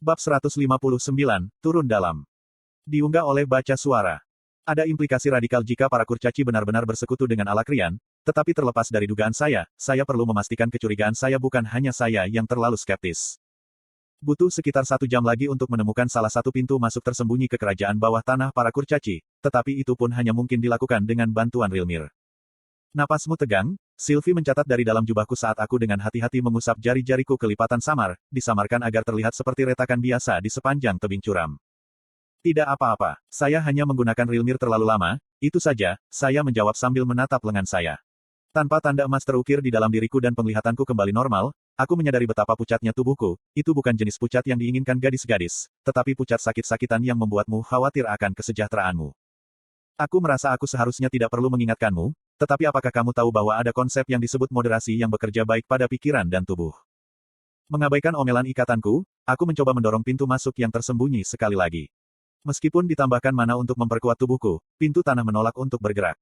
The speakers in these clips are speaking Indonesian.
Bab 159, Turun Dalam. Diunggah oleh Baca Suara. Ada implikasi radikal jika para kurcaci benar-benar bersekutu dengan Alakrian, tetapi terlepas dari dugaan saya perlu memastikan kecurigaan saya bukan hanya saya yang terlalu skeptis. Butuh sekitar 1 jam lagi untuk menemukan salah satu pintu masuk tersembunyi ke kerajaan bawah tanah para kurcaci, tetapi itu pun hanya mungkin dilakukan dengan bantuan Rilmir. Napasmu tegang, Sylvie mencatat dari dalam jubahku saat aku dengan hati-hati mengusap jari-jariku kelipatan samar, disamarkan agar terlihat seperti retakan biasa di sepanjang tebing curam. Tidak apa-apa, saya hanya menggunakan Rilmir terlalu lama, itu saja, saya menjawab sambil menatap lengan saya. Tanpa tanda emas terukir di dalam diriku dan penglihatanku kembali normal, aku menyadari betapa pucatnya tubuhku, itu bukan jenis pucat yang diinginkan gadis-gadis, tetapi pucat sakit-sakitan yang membuatmu khawatir akan kesejahteraanmu. Aku merasa aku seharusnya tidak perlu mengingatkanmu, tetapi apakah kamu tahu bahwa ada konsep yang disebut moderasi yang bekerja baik pada pikiran dan tubuh? Mengabaikan omelan ikatanku, aku mencoba mendorong pintu masuk yang tersembunyi sekali lagi. Meskipun ditambahkan mana untuk memperkuat tubuhku, pintu tanah menolak untuk bergerak.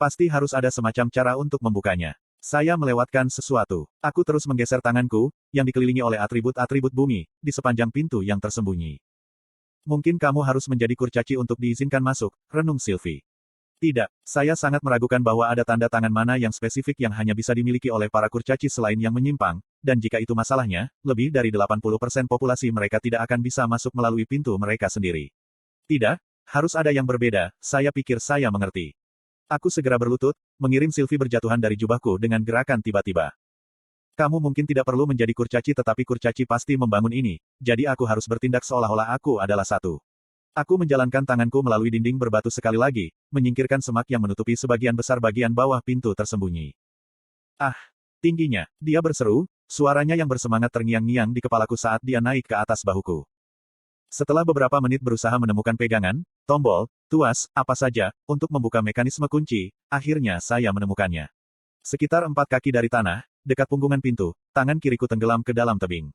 Pasti harus ada semacam cara untuk membukanya. Saya melewatkan sesuatu. Aku terus menggeser tanganku, yang dikelilingi oleh atribut-atribut bumi, di sepanjang pintu yang tersembunyi. Mungkin kamu harus menjadi kurcaci untuk diizinkan masuk, renung Sylvie. Tidak, saya sangat meragukan bahwa ada tanda tangan mana yang spesifik yang hanya bisa dimiliki oleh para kurcaci selain yang menyimpang, dan jika itu masalahnya, lebih dari 80% populasi mereka tidak akan bisa masuk melalui pintu mereka sendiri. Tidak, harus ada yang berbeda, saya pikir saya mengerti. Aku segera berlutut, mengirim Sylvie berjatuhan dari jubahku dengan gerakan tiba-tiba. Kamu mungkin tidak perlu menjadi kurcaci tetapi kurcaci pasti membangun ini, jadi aku harus bertindak seolah-olah aku adalah satu. Aku menjalankan tanganku melalui dinding berbatu sekali lagi, menyingkirkan semak yang menutupi sebagian besar bagian bawah pintu tersembunyi. Ah, tingginya, dia berseru, suaranya yang bersemangat terngiang-ngiang di kepalaku saat dia naik ke atas bahuku. Setelah beberapa menit berusaha menemukan pegangan, tombol, tuas, apa saja, untuk membuka mekanisme kunci, akhirnya saya menemukannya. Sekitar 4 kaki dari tanah, dekat punggungan pintu, tangan kiriku tenggelam ke dalam tebing.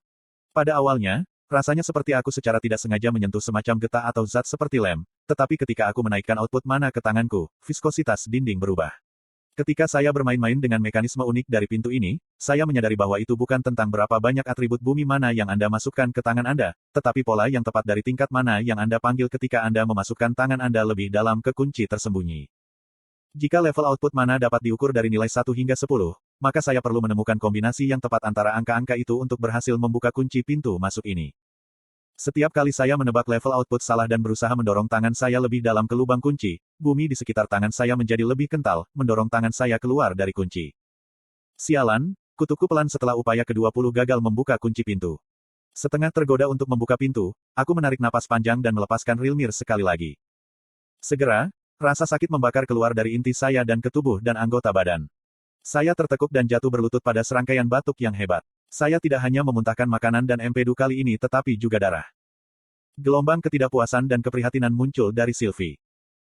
Pada awalnya, rasanya seperti aku secara tidak sengaja menyentuh semacam getah atau zat seperti lem, tetapi ketika aku menaikkan output mana ke tanganku, viskositas dinding berubah. Ketika saya bermain-main dengan mekanisme unik dari pintu ini, saya menyadari bahwa itu bukan tentang berapa banyak atribut bumi mana yang Anda masukkan ke tangan Anda, tetapi pola yang tepat dari tingkat mana yang Anda panggil ketika Anda memasukkan tangan Anda lebih dalam ke kunci tersembunyi. Jika level output mana dapat diukur dari nilai 1 hingga 10, maka saya perlu menemukan kombinasi yang tepat antara angka-angka itu untuk berhasil membuka kunci pintu masuk ini. Setiap kali saya menebak level output salah dan berusaha mendorong tangan saya lebih dalam ke lubang kunci, bumi di sekitar tangan saya menjadi lebih kental, mendorong tangan saya keluar dari kunci. Sialan, kutuku pelan setelah upaya ke-20 gagal membuka kunci pintu. Setengah tergoda untuk membuka pintu, aku menarik napas panjang dan melepaskan Rilmir sekali lagi. Segera, rasa sakit membakar keluar dari inti saya dan ke tubuh dan anggota badan. Saya tertekuk dan jatuh berlutut pada serangkaian batuk yang hebat. Saya tidak hanya memuntahkan makanan dan empedu kali ini tetapi juga darah. Gelombang ketidakpuasan dan keprihatinan muncul dari Sylvie.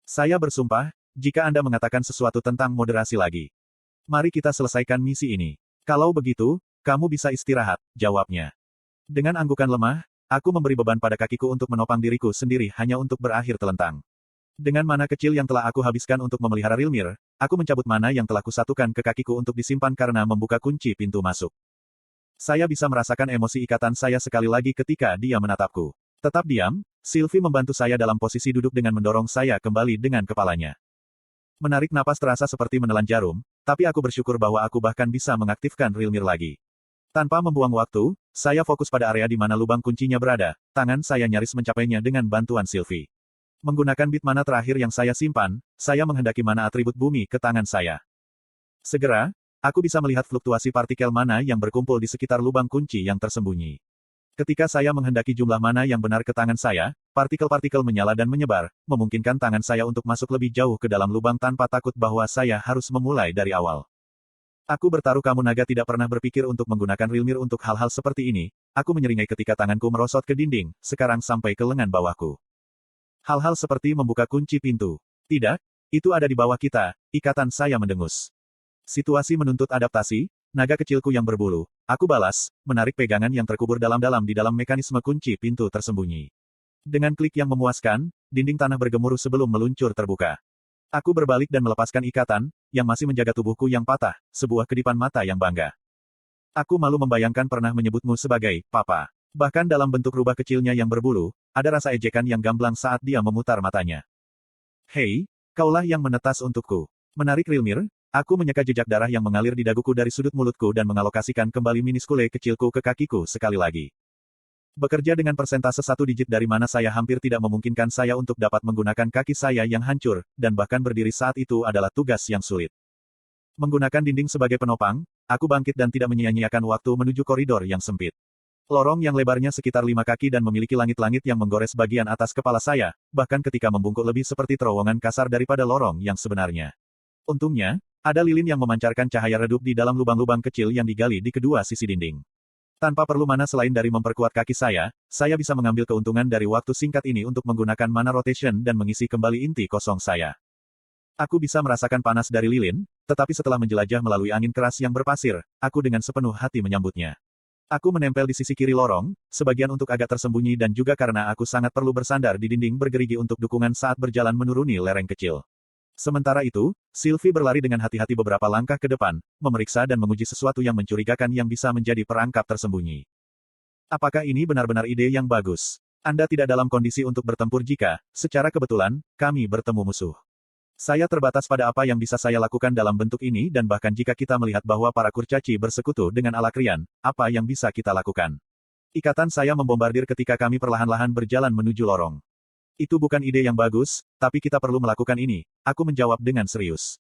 Saya bersumpah, jika Anda mengatakan sesuatu tentang moderasi lagi, mari kita selesaikan misi ini. Kalau begitu, kamu bisa istirahat, jawabnya. Dengan anggukan lemah, aku memberi beban pada kakiku untuk menopang diriku sendiri hanya untuk berakhir telentang. Dengan mana kecil yang telah aku habiskan untuk memelihara Rilmir, aku mencabut mana yang telah kusatukan ke kakiku untuk disimpan karena membuka kunci pintu masuk. Saya bisa merasakan emosi ikatan saya sekali lagi ketika dia menatapku. Tetap diam, Sylvie membantu saya dalam posisi duduk dengan mendorong saya kembali dengan kepalanya. Menarik napas terasa seperti menelan jarum, tapi aku bersyukur bahwa aku bahkan bisa mengaktifkan Rilmir lagi. Tanpa membuang waktu, saya fokus pada area di mana lubang kuncinya berada, tangan saya nyaris mencapainya dengan bantuan Sylvie. Menggunakan bit mana terakhir yang saya simpan, saya menghendaki mana atribut bumi ke tangan saya. Segera, aku bisa melihat fluktuasi partikel mana yang berkumpul di sekitar lubang kunci yang tersembunyi. Ketika saya menghendaki jumlah mana yang benar ke tangan saya, partikel-partikel menyala dan menyebar, memungkinkan tangan saya untuk masuk lebih jauh ke dalam lubang tanpa takut bahwa saya harus memulai dari awal. Aku bertaruh kamu naga tidak pernah berpikir untuk menggunakan Rilmir untuk hal-hal seperti ini, aku menyeringai ketika tanganku merosot ke dinding, sekarang sampai ke lengan bawahku. Hal-hal seperti membuka kunci pintu. Tidak, itu ada di bawah kita, ikatan saya mendengus. Situasi menuntut adaptasi, naga kecilku yang berbulu. Aku balas, menarik pegangan yang terkubur dalam-dalam di dalam mekanisme kunci pintu tersembunyi. Dengan klik yang memuaskan, dinding tanah bergemuruh sebelum meluncur terbuka. Aku berbalik dan melepaskan ikatan, yang masih menjaga tubuhku yang patah, sebuah kedipan mata yang bangga. Aku malu membayangkan pernah menyebutmu sebagai Papa. Bahkan dalam bentuk rubah kecilnya yang berbulu, ada rasa ejekan yang gamblang saat dia memutar matanya. Hei, kaulah yang menetas untukku. Menarik Rilmir, aku menyeka jejak darah yang mengalir di daguku dari sudut mulutku dan mengalokasikan kembali miniskule kecilku ke kakiku sekali lagi. Bekerja dengan persentase 1 digit dari mana saya hampir tidak memungkinkan saya untuk dapat menggunakan kaki saya yang hancur, dan bahkan berdiri saat itu adalah tugas yang sulit. Menggunakan dinding sebagai penopang, aku bangkit dan tidak menyia-nyiakan waktu menuju koridor yang sempit. Lorong yang lebarnya sekitar 5 kaki dan memiliki langit-langit yang menggores bagian atas kepala saya, bahkan ketika membungkuk lebih seperti terowongan kasar daripada lorong yang sebenarnya. Untungnya, ada lilin yang memancarkan cahaya redup di dalam lubang-lubang kecil yang digali di kedua sisi dinding. Tanpa perlu mana selain dari memperkuat kaki saya bisa mengambil keuntungan dari waktu singkat ini untuk menggunakan mana rotation dan mengisi kembali inti kosong saya. Aku bisa merasakan panas dari lilin, tetapi setelah menjelajah melalui angin keras yang berpasir, aku dengan sepenuh hati menyambutnya. Aku menempel di sisi kiri lorong, sebagian untuk agak tersembunyi dan juga karena aku sangat perlu bersandar di dinding bergerigi untuk dukungan saat berjalan menuruni lereng kecil. Sementara itu, Sylvie berlari dengan hati-hati beberapa langkah ke depan, memeriksa dan menguji sesuatu yang mencurigakan yang bisa menjadi perangkap tersembunyi. Apakah ini benar-benar ide yang bagus? Anda tidak dalam kondisi untuk bertempur jika, secara kebetulan, kami bertemu musuh. Saya terbatas pada apa yang bisa saya lakukan dalam bentuk ini dan bahkan jika kita melihat bahwa para kurcaci bersekutu dengan Alakrian, apa yang bisa kita lakukan? Ikatan saya membombardir ketika kami perlahan-lahan berjalan menuju lorong. Itu bukan ide yang bagus, tapi kita perlu melakukan ini, aku menjawab dengan serius.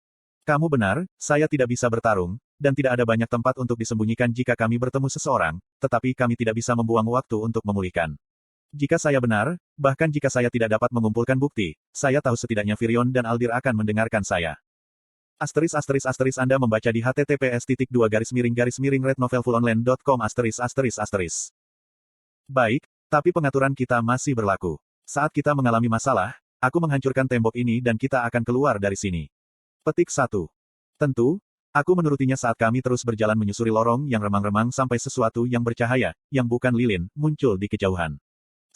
Kamu benar, saya tidak bisa bertarung, dan tidak ada banyak tempat untuk disembunyikan jika kami bertemu seseorang, tetapi kami tidak bisa membuang waktu untuk memulihkan. Jika saya benar, bahkan jika saya tidak dapat mengumpulkan bukti, saya tahu setidaknya Virion dan Aldir akan mendengarkan saya. Anda membaca di https://rednovelfullonline.com. Baik, tapi pengaturan kita masih berlaku. Saat kita mengalami masalah, aku menghancurkan tembok ini dan kita akan keluar dari sini. Petik 1. Tentu, aku menurutinya saat kami terus berjalan menyusuri lorong yang remang-remang sampai sesuatu yang bercahaya, yang bukan lilin, muncul di kejauhan.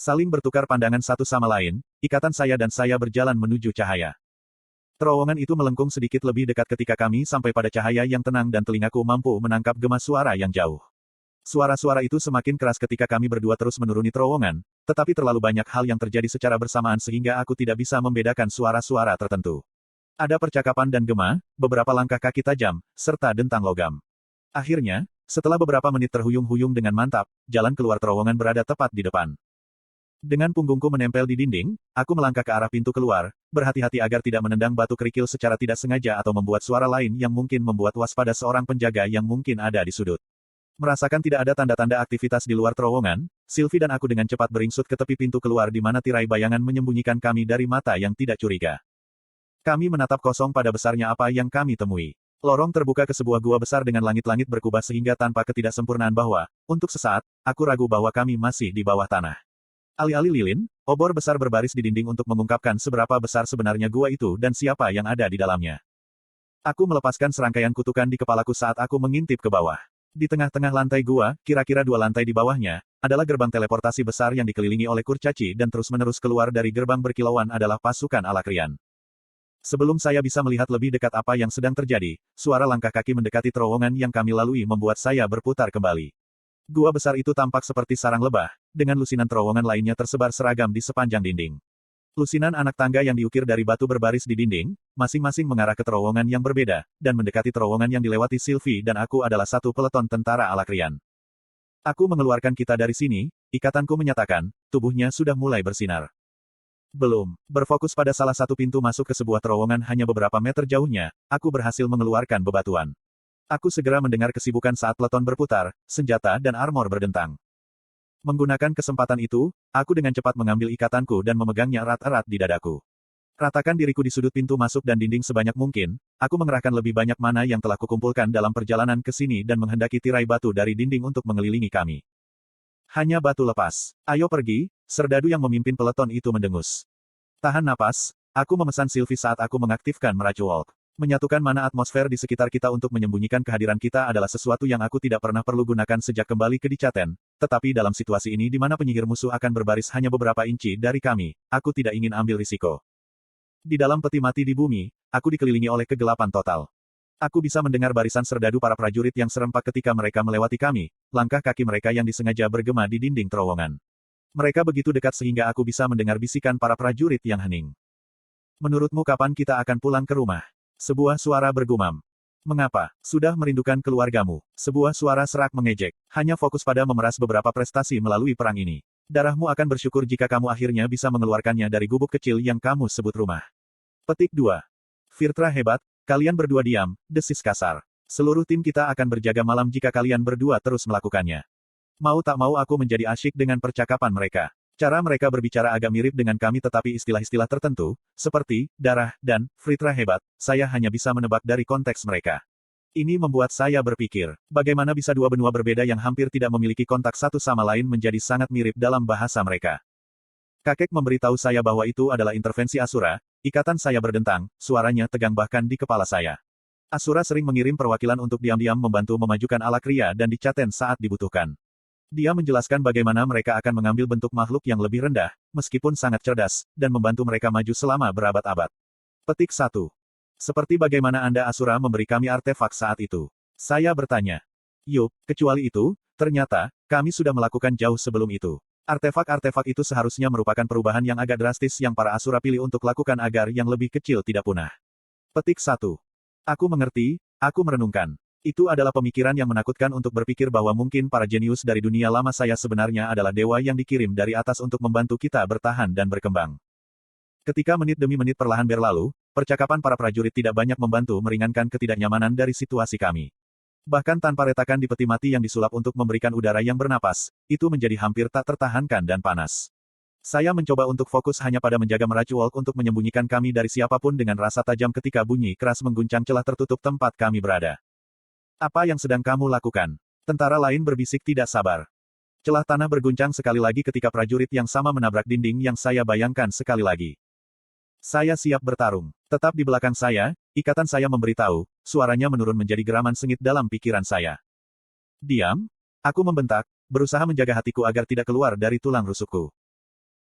Saling bertukar pandangan satu sama lain, ikatan saya dan saya berjalan menuju cahaya. Terowongan itu melengkung sedikit lebih dekat ketika kami sampai pada cahaya yang tenang dan telingaku mampu menangkap gema suara yang jauh. Suara-suara itu semakin keras ketika kami berdua terus menuruni terowongan, tetapi terlalu banyak hal yang terjadi secara bersamaan sehingga aku tidak bisa membedakan suara-suara tertentu. Ada percakapan dan gema, beberapa langkah kaki tajam, serta dentang logam. Akhirnya, setelah beberapa menit terhuyung-huyung dengan mantap, jalan keluar terowongan berada tepat di depan. Dengan punggungku menempel di dinding, aku melangkah ke arah pintu keluar, berhati-hati agar tidak menendang batu kerikil secara tidak sengaja atau membuat suara lain yang mungkin membuat waspada seorang penjaga yang mungkin ada di sudut. Merasakan tidak ada tanda-tanda aktivitas di luar terowongan, Sylvie dan aku dengan cepat beringsut ke tepi pintu keluar di mana tirai bayangan menyembunyikan kami dari mata yang tidak curiga. Kami menatap kosong pada besarnya apa yang kami temui. Lorong terbuka ke sebuah gua besar dengan langit-langit berkubah sehingga tanpa ketidaksempurnaan bahwa, untuk sesaat, aku ragu bahwa kami masih di bawah tanah. Alih-alih lilin, obor besar berbaris di dinding untuk mengungkapkan seberapa besar sebenarnya gua itu dan siapa yang ada di dalamnya. Aku melepaskan serangkaian kutukan di kepalaku saat aku mengintip ke bawah. Di tengah-tengah lantai gua, kira-kira 2 lantai di bawahnya, adalah gerbang teleportasi besar yang dikelilingi oleh kurcaci dan terus-menerus keluar dari gerbang berkilauan adalah pasukan Alakrian. Sebelum saya bisa melihat lebih dekat apa yang sedang terjadi, suara langkah kaki mendekati terowongan yang kami lalui membuat saya berputar kembali. Gua besar itu tampak seperti sarang lebah, dengan lusinan terowongan lainnya tersebar seragam di sepanjang dinding. Lusinan anak tangga yang diukir dari batu berbaris di dinding, masing-masing mengarah ke terowongan yang berbeda, dan mendekati terowongan yang dilewati Sylvie dan aku adalah satu peleton tentara Alakrian. Aku mengeluarkan kita dari sini, ikatanku menyatakan, tubuhnya sudah mulai bersinar. Belum, berfokus pada salah satu pintu masuk ke sebuah terowongan hanya beberapa meter jauhnya, aku berhasil mengeluarkan bebatuan. Aku segera mendengar kesibukan saat peleton berputar, senjata dan armor berdentang. Menggunakan kesempatan itu, aku dengan cepat mengambil ikatanku dan memegangnya erat-erat di dadaku. Ratakan diriku di sudut pintu masuk dan dinding sebanyak mungkin, aku mengerahkan lebih banyak mana yang telah kukumpulkan dalam perjalanan ke sini dan menghendaki tirai batu dari dinding untuk mengelilingi kami. Hanya batu lepas. Ayo pergi, serdadu yang memimpin peleton itu mendengus. Tahan napas, aku memesan Sylvie saat aku mengaktifkan meracu walk. Menyatukan mana atmosfer di sekitar kita untuk menyembunyikan kehadiran kita adalah sesuatu yang aku tidak pernah perlu gunakan sejak kembali ke Dicaten, tetapi dalam situasi ini di mana penyihir musuh akan berbaris hanya beberapa inci dari kami, aku tidak ingin ambil risiko. Di dalam peti mati di bumi, aku dikelilingi oleh kegelapan total. Aku bisa mendengar barisan serdadu para prajurit yang serempak ketika mereka melewati kami, langkah kaki mereka yang disengaja bergema di dinding terowongan. Mereka begitu dekat sehingga aku bisa mendengar bisikan para prajurit yang hening. Menurutmu kapan kita akan pulang ke rumah? Sebuah suara bergumam. Mengapa? Sudah merindukan keluargamu. Sebuah suara serak mengejek. Hanya fokus pada memeras beberapa prestasi melalui perang ini. Darahmu akan bersyukur jika kamu akhirnya bisa mengeluarkannya dari gubuk kecil yang kamu sebut rumah. Petik 2. Virtra hebat, kalian berdua diam, desis kasar. Seluruh tim kita akan berjaga malam jika kalian berdua terus melakukannya. Mau tak mau aku menjadi asyik dengan percakapan mereka. Cara mereka berbicara agak mirip dengan kami tetapi istilah-istilah tertentu, seperti, darah, dan, Virtra hebat, saya hanya bisa menebak dari konteks mereka. Ini membuat saya berpikir, bagaimana bisa dua benua berbeda yang hampir tidak memiliki kontak satu sama lain menjadi sangat mirip dalam bahasa mereka. Kakek memberitahu saya bahwa itu adalah intervensi Asura, ikatan saya berdentang, suaranya tegang bahkan di kepala saya. Asura sering mengirim perwakilan untuk diam-diam membantu memajukan Alakria dan dicaten saat dibutuhkan. Dia menjelaskan bagaimana mereka akan mengambil bentuk makhluk yang lebih rendah, meskipun sangat cerdas, dan membantu mereka maju selama berabad-abad. Petik 1. Seperti bagaimana Anda Asura memberi kami artefak saat itu? Saya bertanya. Yup, kecuali itu, ternyata, kami sudah melakukan jauh sebelum itu. Artefak-artefak itu seharusnya merupakan perubahan yang agak drastis yang para Asura pilih untuk lakukan agar yang lebih kecil tidak punah. Petik 1. Aku mengerti, aku merenungkan. Itu adalah pemikiran yang menakutkan untuk berpikir bahwa mungkin para jenius dari dunia lama saya sebenarnya adalah dewa yang dikirim dari atas untuk membantu kita bertahan dan berkembang. Ketika menit demi menit perlahan berlalu, percakapan para prajurit tidak banyak membantu meringankan ketidaknyamanan dari situasi kami. Bahkan tanpa retakan di peti mati yang disulap untuk memberikan udara yang bernapas, itu menjadi hampir tak tertahankan dan panas. Saya mencoba untuk fokus hanya pada menjaga meracu Walk untuk menyembunyikan kami dari siapapun dengan rasa tajam ketika bunyi keras mengguncang celah tertutup tempat kami berada. Apa yang sedang kamu lakukan? Tentara lain berbisik tidak sabar. Celah tanah berguncang sekali lagi ketika prajurit yang sama menabrak dinding yang saya bayangkan sekali lagi. Saya siap bertarung. Tetap di belakang saya, ikatan saya memberitahu, suaranya menurun menjadi geraman sengit dalam pikiran saya. Diam? Aku membentak, berusaha menjaga hatiku agar tidak keluar dari tulang rusukku.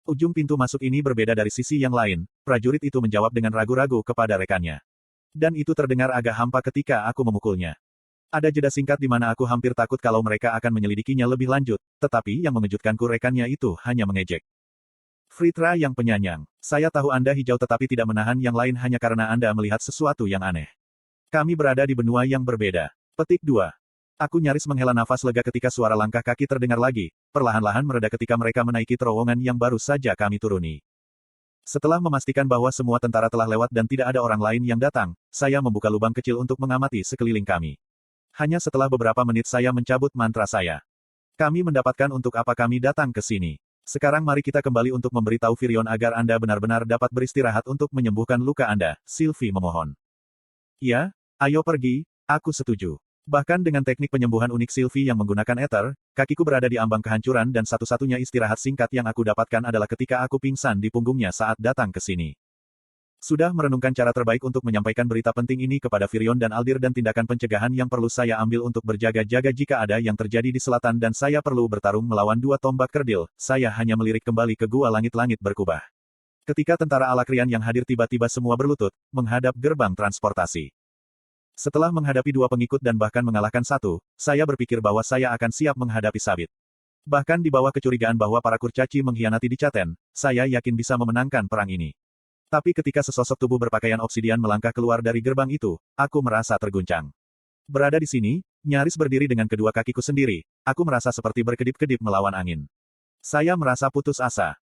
Ujung pintu masuk ini berbeda dari sisi yang lain, prajurit itu menjawab dengan ragu-ragu kepada rekannya. Dan itu terdengar agak hampa ketika aku memukulnya. Ada jeda singkat di mana aku hampir takut kalau mereka akan menyelidikinya lebih lanjut, tetapi yang mengejutkanku rekannya itu hanya mengejek. Virtra yang penyanyang, saya tahu Anda hijau tetapi tidak menahan yang lain hanya karena Anda melihat sesuatu yang aneh. Kami berada di benua yang berbeda. Petik 2. Aku nyaris menghela nafas lega ketika suara langkah kaki terdengar lagi, perlahan-lahan mereda ketika mereka menaiki terowongan yang baru saja kami turuni. Setelah memastikan bahwa semua tentara telah lewat dan tidak ada orang lain yang datang, saya membuka lubang kecil untuk mengamati sekeliling kami. Hanya setelah beberapa menit saya mencabut mantra saya. Kami mendapatkan untuk apa kami datang ke sini. Sekarang mari kita kembali untuk memberitahu Virion agar Anda benar-benar dapat beristirahat untuk menyembuhkan luka Anda, Sylvie memohon. Ya, ayo pergi, aku setuju. Bahkan dengan teknik penyembuhan unik Sylvie yang menggunakan ether, kakiku berada di ambang kehancuran dan satu-satunya istirahat singkat yang aku dapatkan adalah ketika aku pingsan di punggungnya saat datang ke sini. Sudah merenungkan cara terbaik untuk menyampaikan berita penting ini kepada Virion dan Aldir dan tindakan pencegahan yang perlu saya ambil untuk berjaga-jaga jika ada yang terjadi di selatan dan saya perlu bertarung melawan dua tombak kerdil, saya hanya melirik kembali ke gua langit-langit berkubah. Ketika tentara Alakrian yang hadir tiba-tiba semua berlutut, menghadap gerbang transportasi. Setelah menghadapi dua pengikut dan bahkan mengalahkan satu, saya berpikir bahwa saya akan siap menghadapi Sabit. Bahkan di bawah kecurigaan bahwa para kurcaci mengkhianati Dicaten, saya yakin bisa memenangkan perang ini. Tapi ketika sesosok tubuh berpakaian obsidian melangkah keluar dari gerbang itu, aku merasa terguncang. Berada di sini, nyaris berdiri dengan kedua kakiku sendiri, aku merasa seperti berkedip-kedip melawan angin. Saya merasa putus asa.